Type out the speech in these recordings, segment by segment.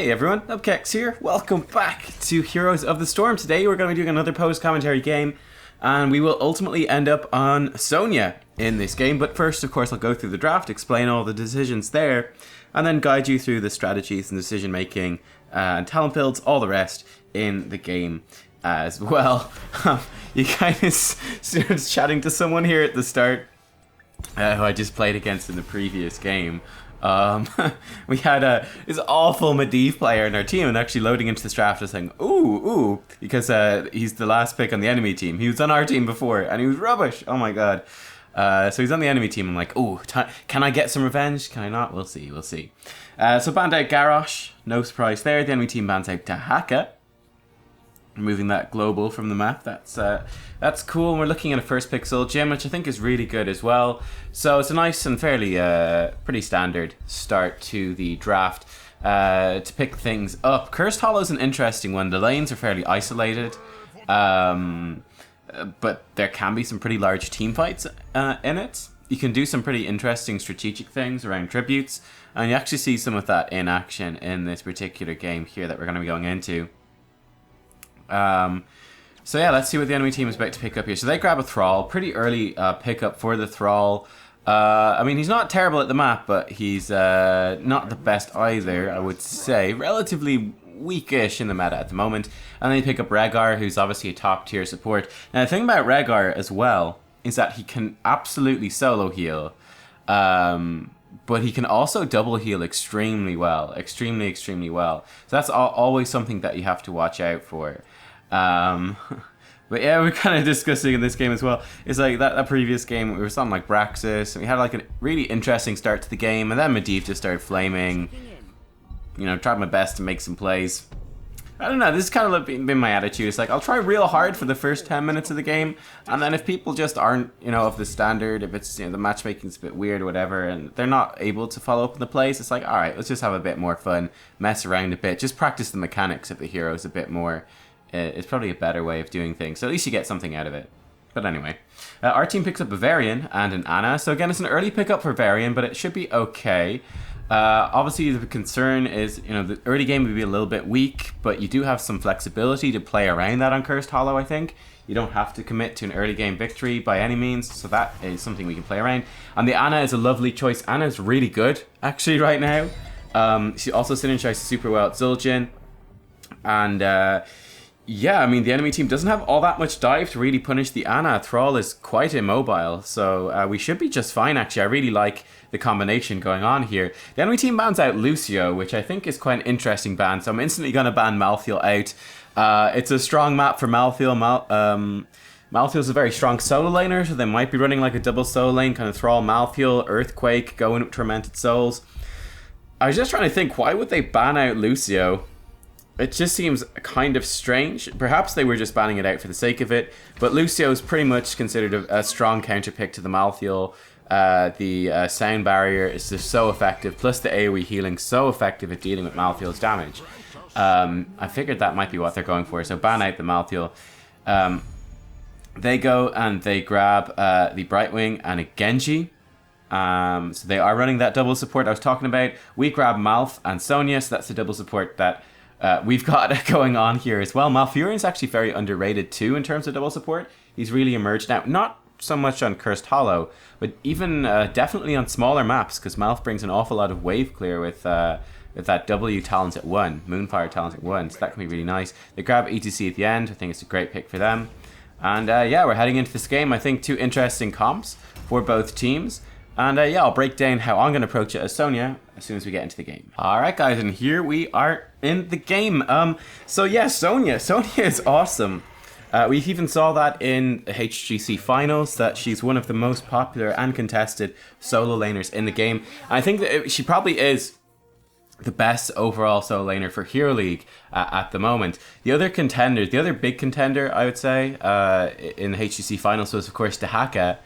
Hey everyone, Nubkeks here. Welcome back to Heroes of the Storm. Today we're going to be doing another post-commentary game, and we will ultimately end up on Sonya in this game. But first, of course, I'll go through the draft, explain all the decisions there, and then guide you through the strategies and decision-making and talent builds, all the rest in the game as well. You kind of started chatting to someone here at the start who I just played against in the previous game. We had this awful Medivh player in our team, and actually loading into this draft was saying, ooh, because he's the last pick on the enemy team. He was on our team before, and he was rubbish. Oh my god. So he's on the enemy team. I'm like, ooh, can I get some revenge? Can I not? We'll see. So banned out Garrosh. No surprise there. The enemy team bans out Tahaka. Removing that global from the map. That's cool. And we're looking at a first pick Zul'jin, which I think is really good as well. So it's a nice and fairly pretty standard start to the draft to pick things up. Cursed Hollow is an interesting one. The lanes are fairly isolated, but there can be some pretty large team fights in it. You can do some pretty interesting strategic things around tributes, and you actually see some of that in action in this particular game here that we're going to be going into. So yeah, let's see what the enemy team is about to pick up here. So they grab a Thrall, pretty early pickup for the Thrall. I mean, he's not terrible at the map, but he's not the best either, I would say. Relatively weakish in the meta at the moment. And then you pick up Rehgar, who's obviously a top tier support. Now the thing about Rehgar as well is that he can absolutely solo heal. But he can also double heal extremely well. Extremely well. So that's always something that you have to watch out for. But yeah, we're kind of discussing in this game as well. It's like that previous game, we were something like Braxis, and we had like a really interesting start to the game, and then Medivh just started flaming. You know, tried my best to make some plays. I don't know, this has kind of been my attitude. It's like, I'll try real hard for the first 10 minutes of the game, and then if people just aren't, you know, of the standard, if it's, you know, the matchmaking's a bit weird or whatever, and they're not able to follow up in the plays, it's like, alright, let's just have a bit more fun, mess around a bit, just practice the mechanics of the heroes a bit more. It's probably a better way of doing things, so at least you get something out of it. But anyway, our team picks up a Varian and an Ana, so again, it's an early pickup for Varian, but it should be okay. Obviously, the concern is, you know, the early game would be a little bit weak, but you do have some flexibility to play around that on Cursed Hollow, I think. You don't have to commit to an early game victory by any means, so that is something we can play around. And the Ana is a lovely choice. Ana is really good, actually, right now. She also synergizes super well at Zul'jin. And, yeah, I mean, the enemy team doesn't have all that much dive to really punish the Ana. Thrall is quite immobile, so we should be just fine, actually. I really like the combination going on here. The enemy team bans out Lucio, which I think is quite an interesting ban, so I'm instantly going to ban Malthael out. It's a strong map for Malthael. Malthael's a very strong solo laner, so they might be running like a double solo lane, kind of Thrall, Malthael, Earthquake, going with Tormented Souls. I was just trying to think, why would they ban out Lucio? It just seems kind of strange. Perhaps they were just banning it out for the sake of it, but Lucio is pretty much considered a strong counter pick to the Malthael. The sound barrier is just so effective, plus the AoE healing so effective at dealing with Malthael's damage. I figured that might be what they're going for, so ban out the Malthael. They go and they grab the Brightwing and a Genji. So they are running that double support I was talking about. We grab Malf and Sonya, so that's the double support that we've got going on here as well. Malfurion's actually very underrated too in terms of double support. He's really emerged now. Not so much on Cursed Hollow, but even definitely on smaller maps, because Malf brings an awful lot of wave clear with that W talent at 1, Moonfire talent at 1, so that can be really nice. They grab ETC at the end. I think it's a great pick for them. And yeah, we're heading into this game. I think 2 interesting comps for both teams. And yeah, I'll break down how I'm going to approach it as Sonya as soon as we get into the game. Alright guys, and here we are in the game. So yeah, Sonya is awesome. We even saw that in the HGC finals, that she's one of the most popular and contested solo laners in the game. And I think that she probably is the best overall solo laner for Hero League at the moment. The other contender, the other big contender, I would say, in the HGC finals was of course Tahaka.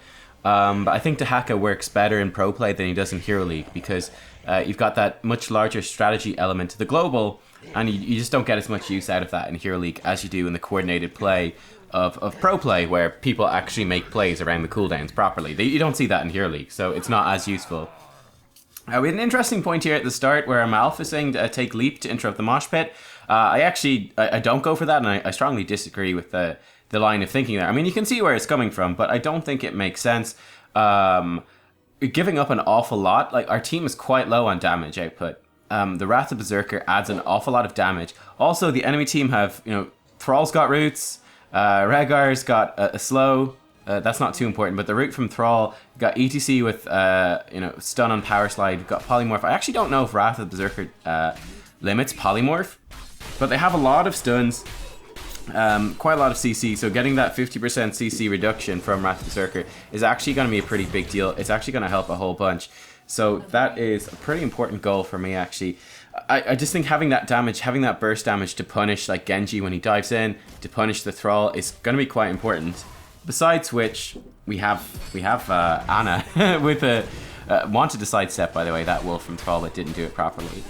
But I think Tahaka works better in pro play than he does in Hero League, because you've got that much larger strategy element to the global, and you just don't get as much use out of that in Hero League as you do in the coordinated play of pro play, where people actually make plays around the cooldowns properly. You don't see that in Hero League, so it's not as useful. We had an interesting point here at the start where Amalf is saying to take leap to interrupt the mosh pit. I don't go for that, and I strongly disagree with the line of thinking there. I mean, you can see where it's coming from, but I don't think it makes sense. Giving up an awful lot. Like, our team is quite low on damage output. The Wrath of Beserker adds an awful lot of damage. Also, the enemy team have, Thrall's got roots, Rhaegar's got a slow. That's not too important, but the root from Thrall got ETC with stun on power slide, got polymorph. I actually don't know if Wrath of Berserker limits polymorph, but they have a lot of stuns, quite a lot of CC. So getting that 50% CC reduction from Wrath of Berserker is actually going to be a pretty big deal. It's actually going to help a whole bunch. So that is a pretty important goal for me, actually. I just think having that damage, having that burst damage to punish like Genji when he dives in, to punish the Thrall is going to be quite important. Besides which, we have Ana with a wanted to sidestep, by the way, that wolf from Thrall that didn't do it properly.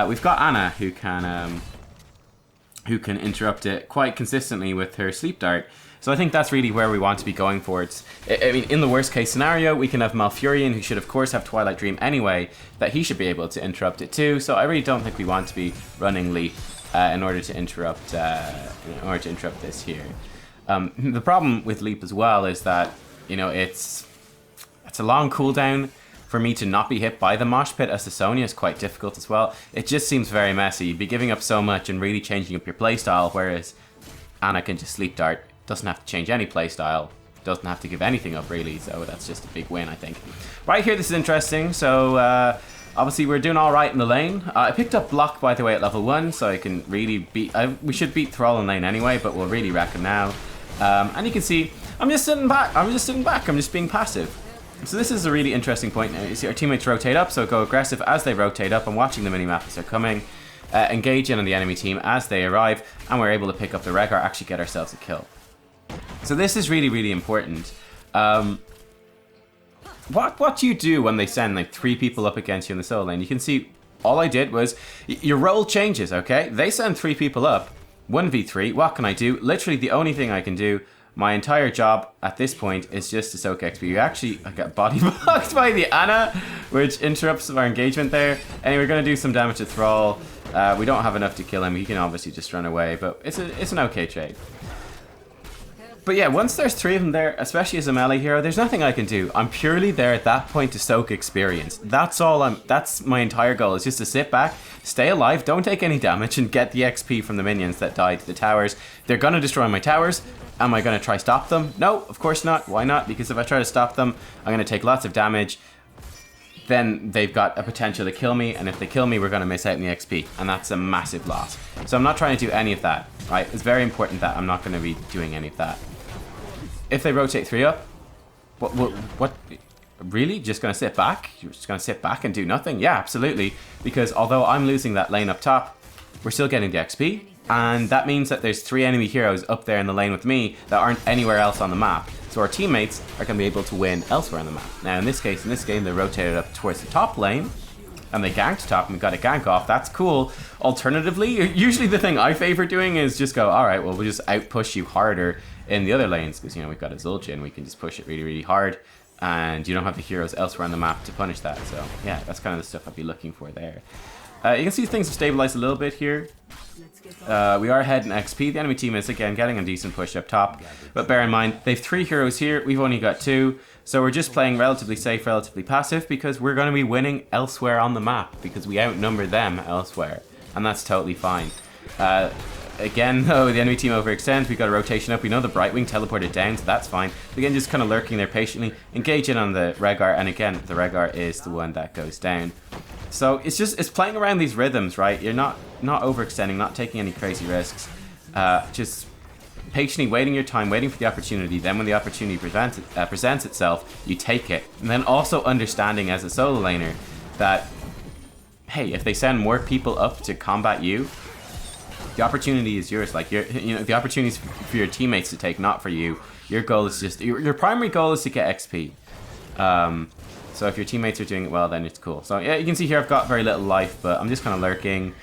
We've got Ana who can interrupt it quite consistently with her sleep dart. So I think that's really where we want to be going for it. I mean, in the worst case scenario, we can have Malfurion, who should of course have Twilight Dream anyway, that he should be able to interrupt it too. So I really don't think we want to be running Leap in order to interrupt this here. The problem with Leap as well is that, it's a long cooldown. For me to not be hit by the mosh pit as the Sonya is quite difficult as well. It just seems very messy. You'd be giving up so much and really changing up your playstyle, whereas Ana can just sleep dart. Doesn't have to change any playstyle. Doesn't have to give anything up really, so that's just a big win, I think. Right here, this is interesting. So obviously we're doing all right in the lane. I picked up block, by the way, at level 1, so I can really beat... we should beat Thrall in lane anyway, but we'll really wreck him now. And you can see, I'm just sitting back. I'm just being passive. So this is a really interesting point now. You see our teammates rotate up, so go aggressive as they rotate up. I'm watching the minimap as they're coming. Engage in on the enemy team as they arrive, and we're able to pick up the Rhaegar, actually get ourselves a kill. So this is really, really important. What do you do when they send like 3 people up against you in the solo lane? You can see all I did was, your role changes, okay? They send 3 people up, 1v3, what can I do? Literally the only thing I can do, my entire job at this point is just to soak XP. I got body blocked by the Ana, which interrupts our engagement there. Anyway, we're going to do some damage to Thrall. We don't have enough to kill him. He can obviously just run away, but it's an okay trade. But yeah, once there's 3 of them there, especially as a melee hero, there's nothing I can do. I'm purely there at that point to soak experience. That's my entire goal, is just to sit back, stay alive, don't take any damage, and get the XP from the minions that died to the towers. They're gonna destroy my towers. Am I gonna try stop them? No, of course not. Why not? Because if I try to stop them, I'm gonna take lots of damage. Then they've got a potential to kill me, and if they kill me, we're gonna miss out on the XP, and that's a massive loss. So I'm not trying to do any of that, right? It's very important that I'm not gonna be doing any of that. If they rotate 3 up, what? Really? Just gonna sit back? You're just gonna sit back and do nothing? Yeah, absolutely. Because although I'm losing that lane up top, we're still getting the XP. And that means that there's 3 enemy heroes up there in the lane with me that aren't anywhere else on the map. So our teammates are gonna be able to win elsewhere on the map. Now in this case, in this game, they rotated up towards the top lane, and they ganked top, and we got a gank off. That's cool. Alternatively, usually the thing I favor doing is just go, all right, well, we'll just outpush you harder in the other lanes, because, we've got a Zul'jin, we can just push it really, really hard, and you don't have the heroes elsewhere on the map to punish that. So yeah, that's kind of the stuff I'd be looking for there. You can see things have stabilized a little bit here. We are ahead in XP. The enemy team is again getting a decent push up top, but bear in mind they've 3 heroes here, we've only got 2, so we're just playing relatively safe, relatively passive, because we're going to be winning elsewhere on the map, because we outnumber them elsewhere, and that's totally fine. Again, though, the enemy team overextends. We've got a rotation up. We know the Brightwing teleported down, so that's fine. Again, just kind of lurking there patiently. Engage in on the Rhaegar, and again, the Rhaegar is the one that goes down. So it's playing around these rhythms, right? You're not overextending, not taking any crazy risks. Just patiently waiting your time, waiting for the opportunity. Then when the opportunity presents itself, you take it. And then also understanding as a solo laner that, hey, if they send more people up to combat you, the opportunity is yours. Like the opportunity is for your teammates to take, not for you. Your goal is just your primary goal is to get XP. So if your teammates are doing it well, then it's cool. So yeah, you can see here I've got very little life, but I'm just kind of lurking.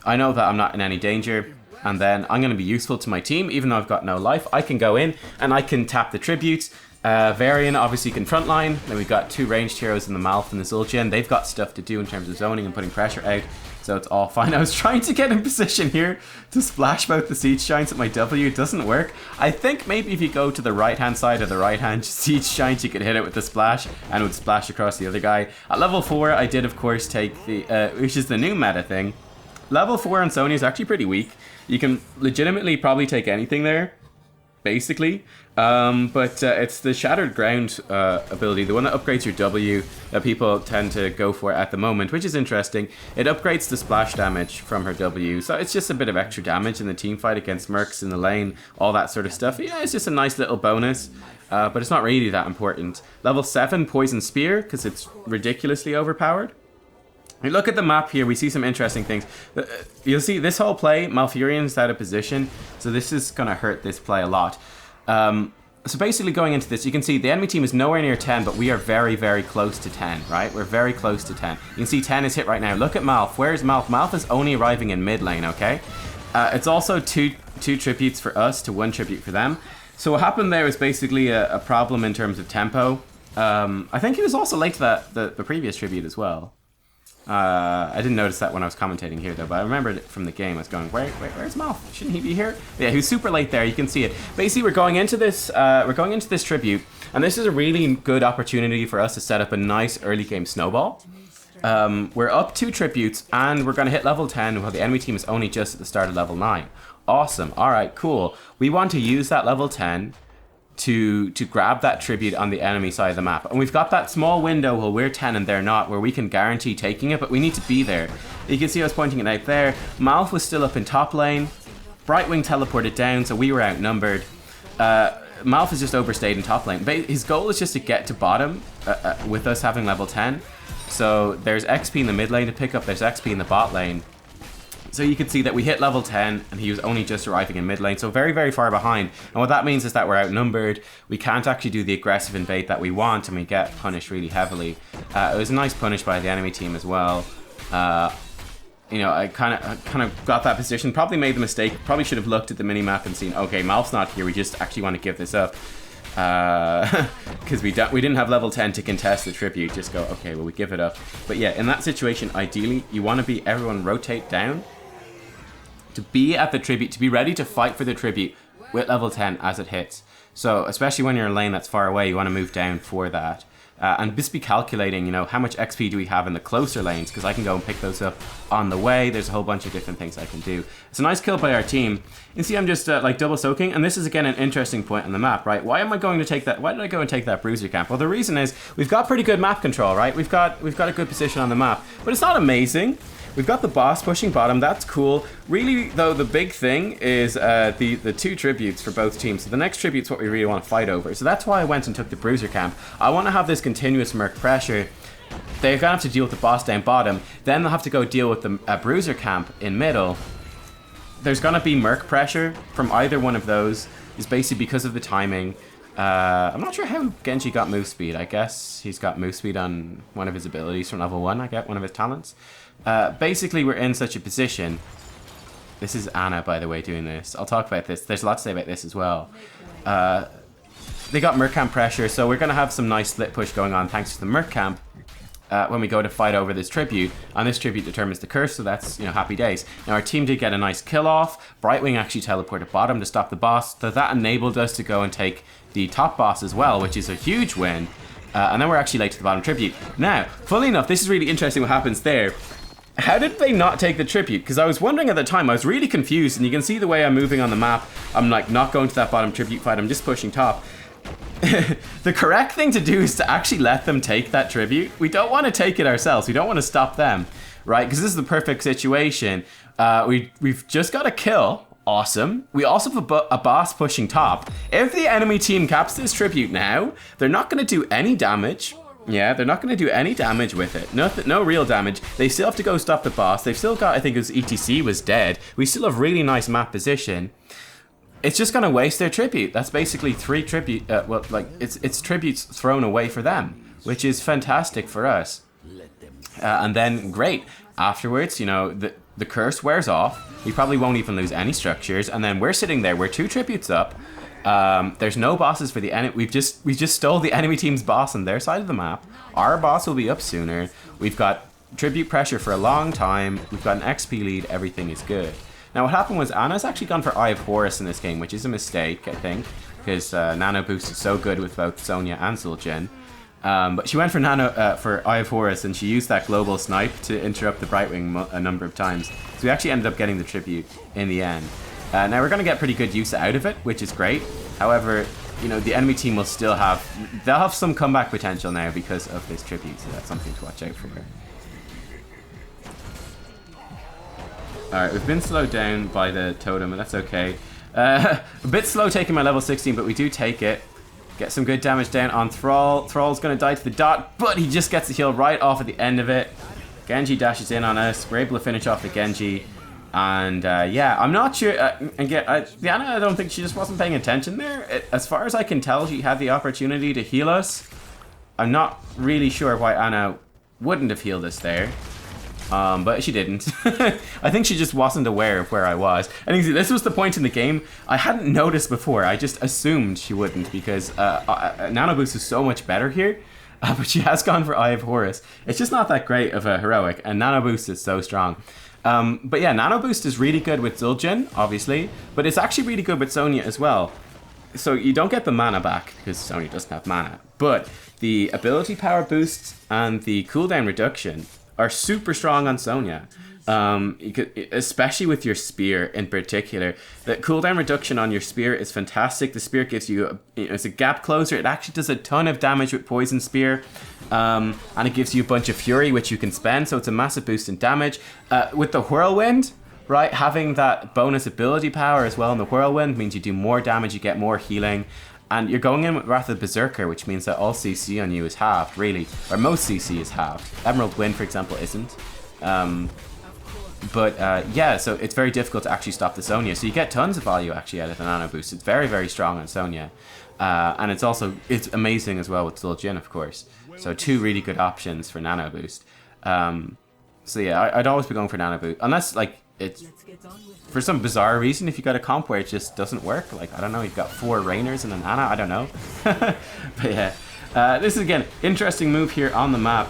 I know that I'm not in any danger, and then I'm going to be useful to my team, even though I've got no life. I can go in and I can tap the tributes, Varian obviously can frontline. Then we've got 2 ranged heroes in the Malf and the Zul'jin. They've got stuff to do in terms of zoning and putting pressure out. So it's all fine. I was trying to get in position here to splash both the Siege Giants at my W. It doesn't work. I think maybe if you go to the right-hand side of the right-hand Siege Giant, you could hit it with the splash and it would splash across the other guy. At level 4, I did, of course, take the... which is the new meta thing. Level 4 on Sonya is actually pretty weak. You can legitimately probably take anything there, basically. But it's the Shattered Ground ability, the one that upgrades your W, that people tend to go for at the moment, which is interesting. It upgrades the splash damage from her W, so it's just a bit of extra damage in the team fight against mercs in the lane, all that sort of stuff. Yeah, it's just a nice little bonus, but it's not really that important. Level 7, Poison Spear, because it's ridiculously overpowered. We look at the map here, we see some interesting things. You'll see this whole play, Malfurion's out of position, so this is going to hurt this play a lot. So basically going into this, you can see the enemy team is nowhere near 10, but we are very, very close to 10, right? We're very close to 10. You can see 10 is hit right now. Look at Malf. Where's Malf? Malf is only arriving in mid lane, okay? It's also two tributes for us to 1 tribute for them. So what happened there was basically a problem in terms of tempo. I think he was also late to the previous tribute as well. I didn't notice that when I was commentating here though, but I remembered it from the game. I was going, where's Malf? Shouldn't he be here? Yeah, he was super late there. You can see it. Basically, we're going into this tribute, and this is a really good opportunity for us to set up a nice early game snowball. We're up 2 tributes, and we're going to hit level 10 while the enemy team is only just at the start of level 9. Awesome. All right, cool. We want to use that level 10 to grab that tribute on the enemy side of the map. And we've got that small window while we're 10 and they're not, where we can guarantee taking it, but we need to be there. You can see I was pointing it out there. Malf was still up in top lane. Brightwing teleported down, so we were outnumbered. Malf has just overstayed in top lane. His goal is just to get to bottom with us having level 10. So there's XP in the mid lane to pick up, there's XP in the bot lane. So you can see that we hit level 10 and he was only just arriving in mid lane, so very, very far behind. And what that means is that we're outnumbered. We can't actually do the aggressive invade that we want, and we get punished really heavily. It was a nice punish by the enemy team as well. You know, I kind of got that position, probably made the mistake, probably should have looked at the minimap and seen, okay, Malf's not here, we just actually want to give this up. Because we didn't have level 10 to contest the tribute, just go, okay, well, we give it up. But yeah, in that situation, ideally, you want to be everyone rotate down to be at the tribute, to be ready to fight for the tribute with level 10 as it hits. So especially when you're in a lane that's far away, you want to move down for that. And just be calculating, you know, how much XP do we have in the closer lanes, because I can go and pick those up on the way. There's a whole bunch of different things I can do. It's a nice kill by our team. You see I'm just like double soaking, and this is again an interesting point on the map, right? Why am I going to take that? Why did I go and take that bruiser camp? Well, the reason is we've got pretty good map control, right? We've got a good position on the map, but it's not amazing. We've got the boss pushing bottom, that's cool. Really, though, the big thing is the 2 tributes for both teams. So the next tribute's what we really want to fight over. So that's why I went and took the bruiser camp. I want to have this continuous merc pressure. They're going to have to deal with the boss down bottom. Then they'll have to go deal with the bruiser camp in middle. There's going to be merc pressure from either one of those. It's basically because of the timing. I'm not sure how Genji got move speed. I guess he's got move speed on one of his abilities from level 1, I get one of his talents. Basically, we're in such a position. This is Anna, by the way, doing this. I'll talk about this. There's a lot to say about this as well. They got Merc Camp pressure, so we're going to have some nice split push going on thanks to the Merc Camp when we go to fight over this tribute. And this tribute determines the curse, so that's, you know, happy days. Now, our team did get a nice kill off. Brightwing actually teleported bottom to stop the boss, so that enabled us to go and take the top boss as well, which is a huge win. And then we're actually late to the bottom tribute. Now, funnily enough, this is really interesting what happens there. How did they not take the tribute? Because I was wondering at the time, I was really confused, and you can see the way I'm moving on the map. I'm like not going to that bottom tribute fight, I'm just pushing top. The correct thing to do is to actually let them take that tribute. We don't want to take it ourselves, we don't want to stop them, right? Because this is the perfect situation. We've just got a kill, awesome. We also have a boss pushing top. If the enemy team caps this tribute now, they're not going to do any damage. Yeah, they're not going to do any damage with it. No real damage. They still have to go stop the boss. They've still got, I think it was ETC was dead. We still have really nice map position. It's just going to waste their tribute. That's basically 3 tribute. Well, like it's tributes thrown away for them, which is fantastic for us. And then great. Afterwards, you know, the curse wears off. We probably won't even lose any structures. And then we're sitting there. We're 2 tributes up. There's no bosses for the enemy. We just stole the enemy team's boss on their side of the map. Our boss will be up sooner. We've got tribute pressure for a long time. We've got an XP lead. Everything is good. Now what happened was Anna's actually gone for Eye of Horus in this game, which is a mistake, I think, because Nano Boost is so good with both Sonya and Zul'jin. But she went for Eye of Horus, and she used that global snipe to interrupt the Brightwing a number of times. So we actually ended up getting the tribute in the end. Now we're going to get pretty good use out of it, which is great. However, you know, the enemy team will still they'll have some comeback potential now because of this tribute, so that's something to watch out for. Alright, we've been slowed down by the totem, but that's okay. A bit slow taking my level 16, but we do take it. Get some good damage down on Thrall. Thrall's going to die to the dot, but he just gets the heal right off at the end of it. Genji dashes in on us. We're able to finish off the Genji. And yeah, I'm not sure. Diana, I don't think she just wasn't paying attention there. As far as I can tell, she had the opportunity to heal us. I'm not really sure why Anna wouldn't have healed us there. But she didn't. I think she just wasn't aware of where I was. And this was the point in the game I hadn't noticed before. I just assumed she wouldn't because Nano Boost is so much better here. But she has gone for Eye of Horus. It's just not that great of a heroic, and Nano Boost is so strong. But yeah, Nano Boost is really good with Zul'jin, obviously, but it's actually really good with Sonya as well. So you don't get the mana back because Sonya doesn't have mana, but the ability power boosts and the cooldown reduction are super strong on Sonya. Especially with your spear in particular. The cooldown reduction on your spear is fantastic. The spear gives you, it's a gap closer. It actually does a ton of damage with poison spear. And it gives you a bunch of fury, which you can spend. So it's a massive boost in damage. With the whirlwind, right, having that bonus ability power as well in the whirlwind means you do more damage, you get more healing. And you're going in with Wrath of Beserker, which means that all CC on you is halved, really. Or most CC is halved. Emerald Wind, for example, isn't. Yeah, so it's very difficult to actually stop the Sonya. So you get tons of value actually out of the Nano Boost. It's very, very strong on Sonya. And it's amazing as well with Zul'jin, of course. So two really good options for Nano Boost. So yeah, I'd always be going for Nano Boost. Unless, like, it's for some bizarre reason, if you got a comp where it just doesn't work. Like, I don't know, you've got 4 Rainers and an Ana, I don't know. But yeah, this is, again, interesting move here on the map.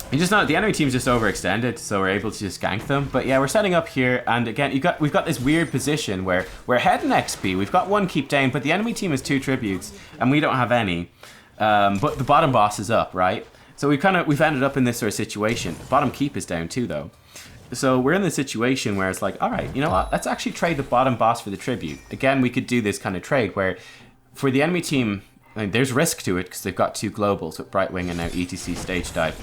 You just know the enemy team's just overextended, so we're able to just gank them. But yeah, we're setting up here, and again, we've got this weird position where we're ahead in XP. We've got 1 keep down, but the enemy team has 2 tributes, and we don't have any. But the bottom boss is up, right? So we've ended up in this sort of situation. The bottom keep is down too, though. So we're in the situation where it's like, all right, you know what? Let's actually trade the bottom boss for the tribute. Again, we could do this kind of trade where, for the enemy team, I mean, there's risk to it because they've got 2 globals with Brightwing and now ETC stage dive.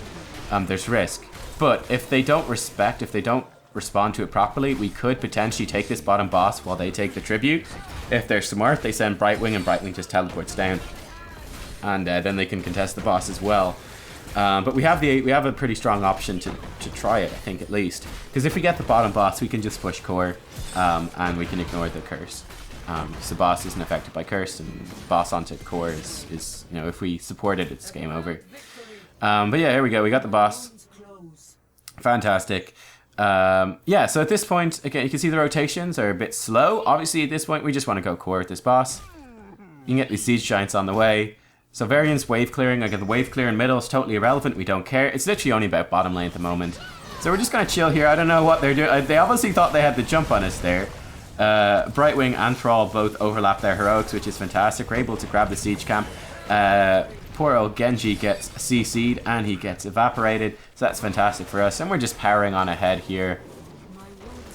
There's risk, but if they don't respond to it properly, we could potentially take this bottom boss while they take the tribute. If they're smart, they send Brightwing and Brightwing just teleports down, and then they can contest the boss as well. But we have a pretty strong option to try it, I think, at least, because if we get the bottom boss, we can just push core, and we can ignore the curse. Because the boss isn't affected by curse, and boss onto core is you know, if we support it, it's game over. But yeah, here we go. We got the boss. Fantastic. Yeah, so at this point, again, you can see the rotations are a bit slow. Obviously, at this point, we just want to go core with this boss. You can get these siege giants on the way. So variance, wave clearing. I get the wave clear in middle. It's totally irrelevant. We don't care. It's literally only about bottom lane at the moment. So we're just going to chill here. I don't know what they're doing. They obviously thought they had the jump on us there. Brightwing and Thrall both overlap their heroics, which is fantastic. We're able to grab the siege camp. Poor old Genji gets CC'd and he gets evaporated, so that's fantastic for us. And we're just powering on ahead here.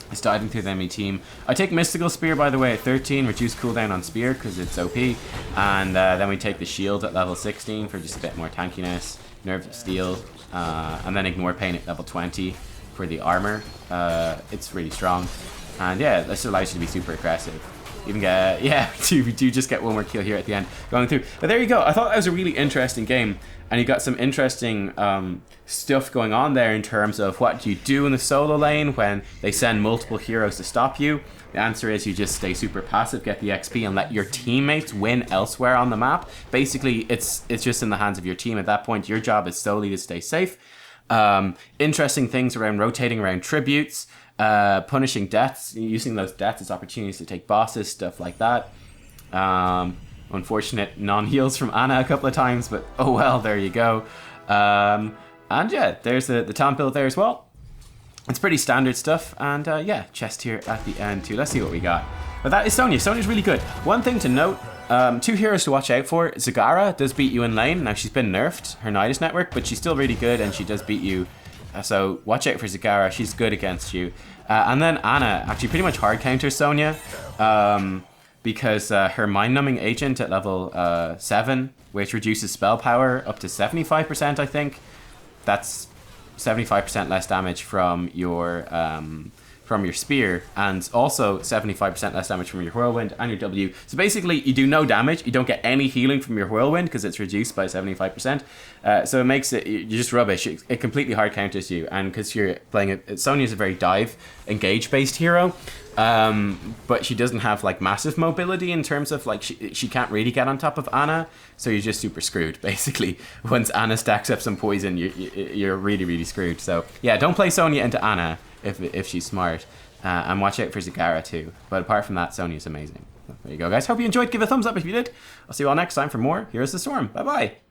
It's diving through the enemy team. I take Mystical Spear, by the way, at 13, reduce cooldown on Spear because it's OP. And then we take the shield at level 16 for just a bit more tankiness. Nerve of Steel, and then Ignore Pain at level 20 for the armor. It's really strong. And yeah, this allows you to be super aggressive. Even get, yeah, we do just get 1 more kill here at the end going through. But there you go. I thought that was a really interesting game, and you got some interesting stuff going on there in terms of what you do in the solo lane when they send multiple heroes to stop you. The answer is you just stay super passive, get the XP, and let your teammates win elsewhere on the map. Basically, it's just in the hands of your team at that point. Your job is solely to stay safe. Interesting things around rotating around tributes, punishing deaths, using those deaths as opportunities to take bosses, stuff like that. Unfortunate non-heals from Ana a couple of times, but oh well, there you go. And yeah, there's the talent build there as well. It's pretty standard stuff, and yeah, chest here at the end too. Let's see what we got. But that is Sonya. Sonya's really good. One thing to note, 2 heroes to watch out for. Zagara does beat you in lane. Now she's been nerfed, her Nidus network, but she's still really good and she does beat you. So watch out for Zagara, she's good against you. And then Ana actually pretty much hard counters Sonya, because her mind-numbing agent at level 7, which reduces spell power up to 75%, I think. That's 75% less damage from your spear, and also 75% less damage from your whirlwind and your W. So basically, you do no damage. You don't get any healing from your whirlwind because it's reduced by 75%. So it makes it, you're just rubbish. It completely hard counters you, and because you're playing it, Sonya's a very dive, engage-based hero. But she doesn't have like massive mobility in terms of like she can't really get on top of Ana, so you're just super screwed basically. Once Ana stacks up some poison, you're really screwed. So yeah, don't play Sonya into Ana if she's smart, and watch out for Zagara too. But apart from that, Sonya's amazing. There you go, guys. Hope you enjoyed. Give a thumbs up if you did. I'll see you all next time for more Heroes of the Storm. Bye bye.